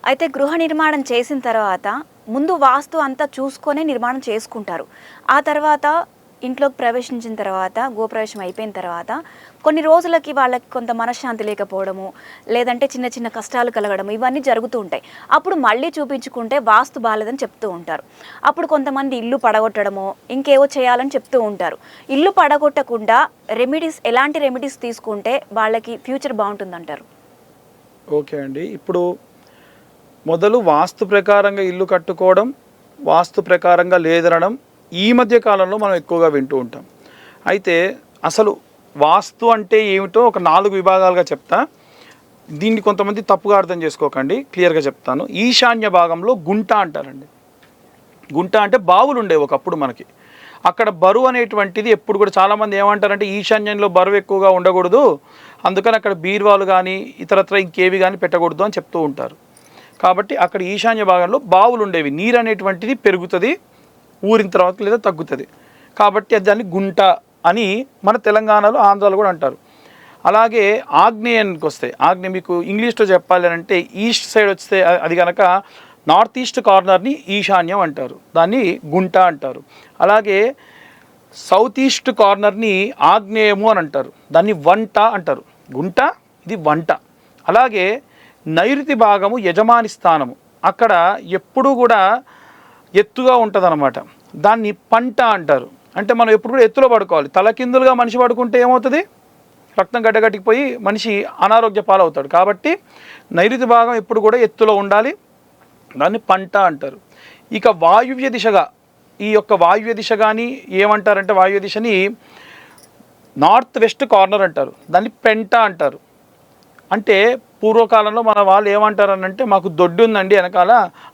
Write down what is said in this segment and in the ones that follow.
అయితే గృహ నిర్మాణం చేసిన తర్వాత ముందు వాస్తు అంతా చూసుకొనే నిర్మాణం చేసుకుంటారు. ఆ తర్వాత ఇంట్లోకి ప్రవేశించిన తర్వాత గృహప్రవేశం అయిపోయిన తర్వాత కొన్ని రోజులకి వాళ్ళకి కొంత మనశ్శాంతి లేకపోవడము, లేదంటే చిన్న చిన్న కష్టాలు కలగడం ఇవన్నీ జరుగుతూ ఉంటాయి. అప్పుడు మళ్ళీ చూపించుకుంటే వాస్తు బాలేదని చెప్తూ ఉంటారు. అప్పుడు కొంతమంది ఇల్లు పడగొట్టడమో ఇంకేవో చేయాలని చెప్తూ ఉంటారు. ఇల్లు పడగొట్టకుండా ఎలాంటి రెమెడీస్ తీసుకుంటే వాళ్ళకి ఫ్యూచర్ బాగుంటుందంటారు? ఓకే అండి. ఇప్పుడు మొదలు వాస్తు ప్రకారంగా ఇల్లు కట్టుకోవడం, వాస్తు ప్రకారంగా లేదనడం ఈ మధ్య కాలంలో మనం ఎక్కువగా వింటూ ఉంటాం. అయితే అసలు వాస్తు అంటే ఏమిటో ఒక 4 విభాగాలుగా చెప్తా. దీన్ని కొంతమంది తప్పుగా అర్థం చేసుకోకండి, క్లియర్గా చెప్తాను. ఈశాన్య భాగంలో గుంట అంటారండి. గుంట అంటే బావులు ఉండేవి ఒకప్పుడు మనకి. అక్కడ బరువు అనేటువంటిది ఎప్పుడు కూడా చాలామంది ఏమంటారంటే ఈశాన్యంలో బరువు ఎక్కువగా ఉండకూడదు, అందుకని అక్కడ బీరువాలు కానీ ఇతరత్ర ఇంకేవి కానీ పెట్టకూడదు అని చెప్తూ ఉంటారు. కాబట్టి అక్కడ ఈశాన్య భాగంలో బావులు ఉండేవి. నీరు అనేటువంటిది పెరుగుతుంది ఊరిన తర్వాత లేదా తగ్గుతుంది. కాబట్టి దాన్ని గుంట అని మన తెలంగాణలో ఆంధ్రాలో కూడా అంటారు. అలాగే ఆగ్నేయానికి వస్తే, మీకు ఇంగ్లీష్లో చెప్పాలి అంటే ఈస్ట్ సైడ్ వస్తే అది కనుక నార్త్ ఈస్ట్ కార్నర్ని ఈశాన్యం అంటారు, దాన్ని గుంట అంటారు. అలాగే సౌత్ ఈస్ట్ కార్నర్ని ఆగ్నేయము అని అంటారు, దాన్ని వంట అంటారు. గుంట ఇది వంట. అలాగే నైరుతి భాగము యజమాని స్థానము, అక్కడ ఎప్పుడూ కూడా ఎత్తుగా ఉంటుందన్నమాట, దాన్ని పంట అంటారు. అంటే మనం ఎప్పుడు కూడా ఎత్తులో పడుకోవాలి. తలకిందులుగా మనిషి పడుకుంటే ఏమవుతుంది, రక్తం గడ్డగట్టిపోయి మనిషి అనారోగ్య పాలవుతాడు. కాబట్టి నైరుతి భాగం ఎప్పుడు కూడా ఎత్తులో ఉండాలి, దాన్ని పంట అంటారు. ఇక వాయువ్య దిశగా, ఈ యొక్క వాయువ్య దిశ కానీ ఏమంటారంటే వాయువ్య దిశని నార్త్ వెస్ట్ కార్నర్ అంటారు, దాన్ని పెంట అంటారు. అంటే పూర్వకాలంలో మన వాళ్ళు ఏమంటారనంటే మాకు దొడ్డు ఉందండి వెనకాల,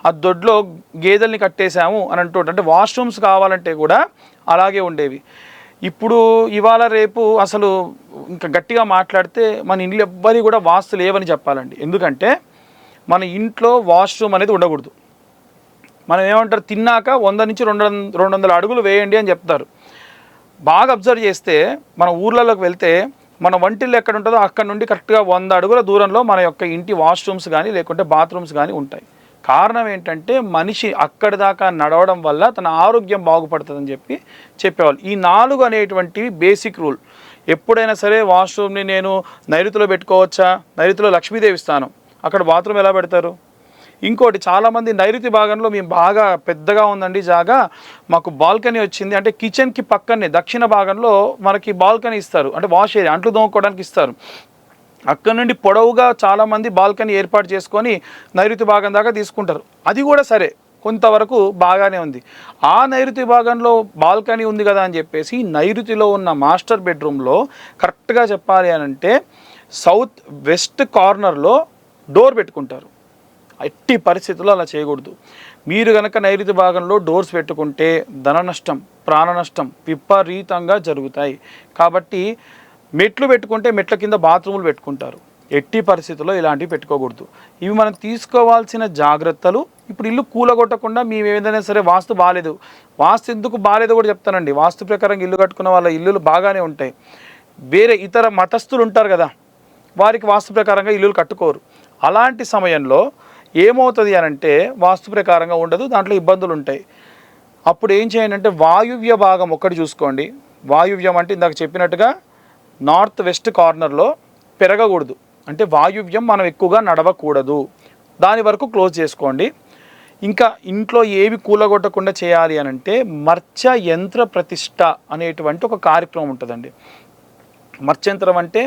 ఆ దొడ్లో గేదెల్ని కట్టేశాము అని అంటుంటారు. అంటే వాష్రూమ్స్ కావాలంటే కూడా అలాగే ఉండేవి. ఇప్పుడు ఇవాళ రేపు అసలు ఇంకా గట్టిగా మాట్లాడితే మన ఇంట్లో ఎవ్వరి కూడా వాస్తు లేవని చెప్పాలండి. ఎందుకంటే మన ఇంట్లో వాష్రూమ్ అనేది ఉండకూడదు. మనం ఏమంటారు, తిన్నాక 100 నుంచి 200 అడుగులు వేయండి అని చెప్తారు. బాగా అబ్జర్వ్ చేస్తే మన ఊర్లలోకి వెళ్తే మన వంటిల్లు ఎక్కడ ఉంటుందో అక్కడ నుండి కరెక్ట్గా 100 అడుగుల దూరంలో మన యొక్క ఇంటి వాష్రూమ్స్ కానీ లేకుంటే బాత్రూమ్స్ కానీ ఉంటాయి. కారణం ఏంటంటే మనిషి అక్కడి దాకా నడవడం వల్ల తన ఆరోగ్యం బాగుపడుతుందని చెప్పేవాళ్ళు. ఈ 4 అనేటువంటివి బేసిక్ రూల్. ఎప్పుడైనా సరే వాష్రూమ్ని నేను నైరుతిలో పెట్టుకోవచ్చా, నైరుతిలో లక్ష్మీదేవి స్థానం, అక్కడ బాత్రూమ్ ఎలా పెడతారు? ఇంకోటి, చాలామంది నైరుతి భాగంలో మేము బాగా పెద్దగా ఉందండి జాగా, మాకు బాల్కనీ వచ్చింది అంటే కిచెన్కి పక్కనే దక్షిణ భాగంలో మనకి బాల్కనీ ఇస్తారు, అంటే వాష్ ఏరియా, అంట్లు తోముకోవడానికి ఇస్తారు. అక్కడ నుండి పొడవుగా చాలామంది బాల్కనీ ఏర్పాటు చేసుకొని నైరుతి భాగం దాకా తీసుకుంటారు. అది కూడా సరే, కొంతవరకు బాగానే ఉంది. ఆ నైరుతి భాగంలో బాల్కనీ ఉంది కదా అని చెప్పేసి నైరుతిలో ఉన్న మాస్టర్ బెడ్రూమ్లో కరెక్ట్గా చెప్పాలి అని అంటే సౌత్ వెస్ట్ కార్నర్లో డోర్ పెట్టుకుంటారు. ఎట్టి పరిస్థితుల్లో అలా చేయకూడదు. మీరు కనుక నైరుతి భాగంలో డోర్స్ పెట్టుకుంటే ధన నష్టం, ప్రాణ నష్టం విపరీతంగా జరుగుతాయి. కాబట్టి మెట్లు పెట్టుకుంటే మెట్ల కింద బాత్రూములు పెట్టుకుంటారు. ఎట్టి పరిస్థితుల్లో ఇలాంటివి పెట్టుకోకూడదు. ఇవి మనం తీసుకోవాల్సిన జాగ్రత్తలు. ఇప్పుడు ఇల్లు కూలగొట్టకుండా మేము ఏదైనా సరే వాస్తు బాగాలేదు, వాస్తు ఎందుకు బాగాలేదో కూడా చెప్తానండి. వాస్తు ప్రకారం ఇల్లు కట్టుకున్న వాళ్ళ ఇల్లులు బాగానే ఉంటాయి. వేరే ఇతర మతస్థులు ఉంటారు కదా, వారికి వాస్తు ప్రకారంగా ఇల్లులు కట్టుకోరు. అలాంటి సమయంలో ఏమవుతుంది అని అంటే వాస్తు ప్రకారంగా ఉండదు, దాంట్లో ఇబ్బందులు ఉంటాయి. అప్పుడు ఏం చేయండి అంటే వాయువ్య భాగం ఒక్కటి చూసుకోండి. వాయువ్యం అంటే ఇందాక చెప్పినట్టుగా నార్త్ వెస్ట్ కార్నర్లో పెరగకూడదు, అంటే వాయువ్యం మనం ఎక్కువగా నడవకూడదు, దాని వరకు క్లోజ్ చేసుకోండి. ఇంకా ఇంట్లో ఏవి కూలగొట్టకుండా చేయాలి అని అంటే మర్చ యంత్ర ప్రతిష్ట అనేటువంటి ఒక కార్యక్రమం ఉంటుందండి. మర్చయంత్రం అంటే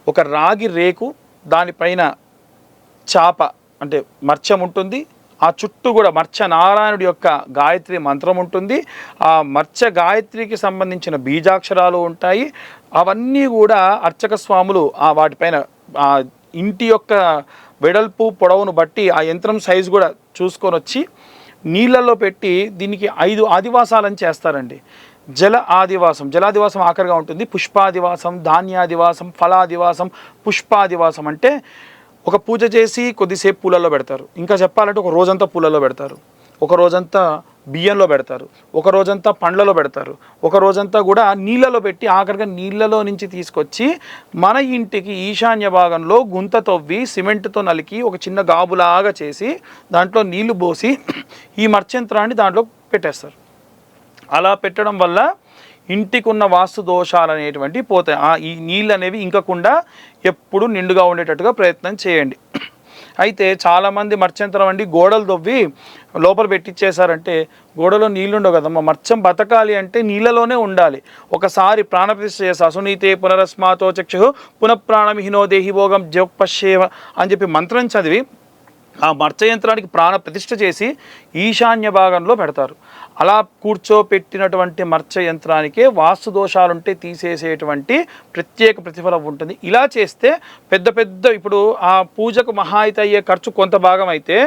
ఒక రాగి రేకు, దానిపైన చాప అంటే మర్చం ఉంటుంది, ఆ చుట్టూ కూడా మర్చ నారాయణుడి యొక్క గాయత్రి మంత్రం ఉంటుంది, ఆ మర్చ గాయత్రికి సంబంధించిన బీజాక్షరాలు ఉంటాయి. అవన్నీ కూడా అర్చక స్వాములు వాటిపైన ఇంటి యొక్క వెడల్పు పొడవును బట్టి ఆ యంత్రం సైజు కూడా చూసుకొని వచ్చి నీళ్ళల్లో పెట్టి దీనికి 5 ఆదివాసాలని చేస్తారండి. జలాదివాసం ఆఖరిగా ఉంటుంది. పుష్పాదివాసం, ధాన్యాదివాసం, ఫలాదివాసం, పుష్పాదివాసం అంటే ఒక పూజ చేసి కొద్దిసేపు పూలల్లో పెడతారు. ఇంకా చెప్పాలంటే ఒక రోజంతా పూలల్లో పెడతారు, ఒక రోజంతా బియ్యంలో పెడతారు, ఒక రోజంతా పండ్లలో పెడతారు, ఒక రోజంతా కూడా నీళ్ళలో పెట్టి ఆఖరిగా నీళ్ళలో నుంచి తీసుకొచ్చి మన ఇంటికి ఈశాన్య భాగంలో గుంత తవ్వి సిమెంట్తో నలికి ఒక చిన్న గాబులాగా చేసి దాంట్లో నీళ్లు పోసి ఈ మర్చయంత్రాన్ని దాంట్లో పెట్టేస్తారు. అలా పెట్టడం వల్ల ఇంటికి ఉన్న వాస్తు దోషాలు అనేటువంటివి పోతాయి. ఈ నీళ్ళు అనేవి ఇంకకుండా ఎప్పుడు నిండుగా ఉండేటట్టుగా ప్రయత్నం చేయండి. అయితే చాలామంది మర్చంతరం అండి గోడలు తవ్వి లోపల పెట్టించేశారంటే గోడలో నీళ్ళు ఉండవు కదమ్మా. మర్చం బతకాలి అంటే నీళ్ళలోనే ఉండాలి. ఒకసారి ప్రాణప్రతిష్ఠ చేసి అసునీతే పునరస్మాతో చక్షు పునఃప్రాణమిహినో దేహి భోగం జోపశ్యేవ అని చెప్పి మంత్రం చదివి ఆ మర్చయంత్రానికి ప్రాణ ప్రతిష్ఠ చేసి ఈశాన్య భాగంలో పెడతారు. అలా కూర్చోపెట్టినటువంటి మర్చ యంత్రానికే వాస్తు దోషాలుంటే తీసేసేటువంటి ప్రత్యేక ప్రతిఫలం ఉంటుంది. ఇలా చేస్తే పెద్ద ఇప్పుడు ఆ పూజకు మహా అయితే అయ్యే ఖర్చు కొంత భాగం అయితే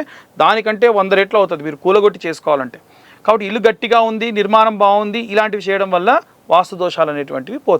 దానికంటే 100 రెట్లు అవుతుంది మీరు కూలగొట్టి చేసుకోవాలంటే. కాబట్టి ఇల్లు గట్టిగా ఉంది, నిర్మాణం బాగుంది, ఇలాంటివి చేయడం వల్ల వాస్తు దోషాలు అనేటువంటివి పోతాయి.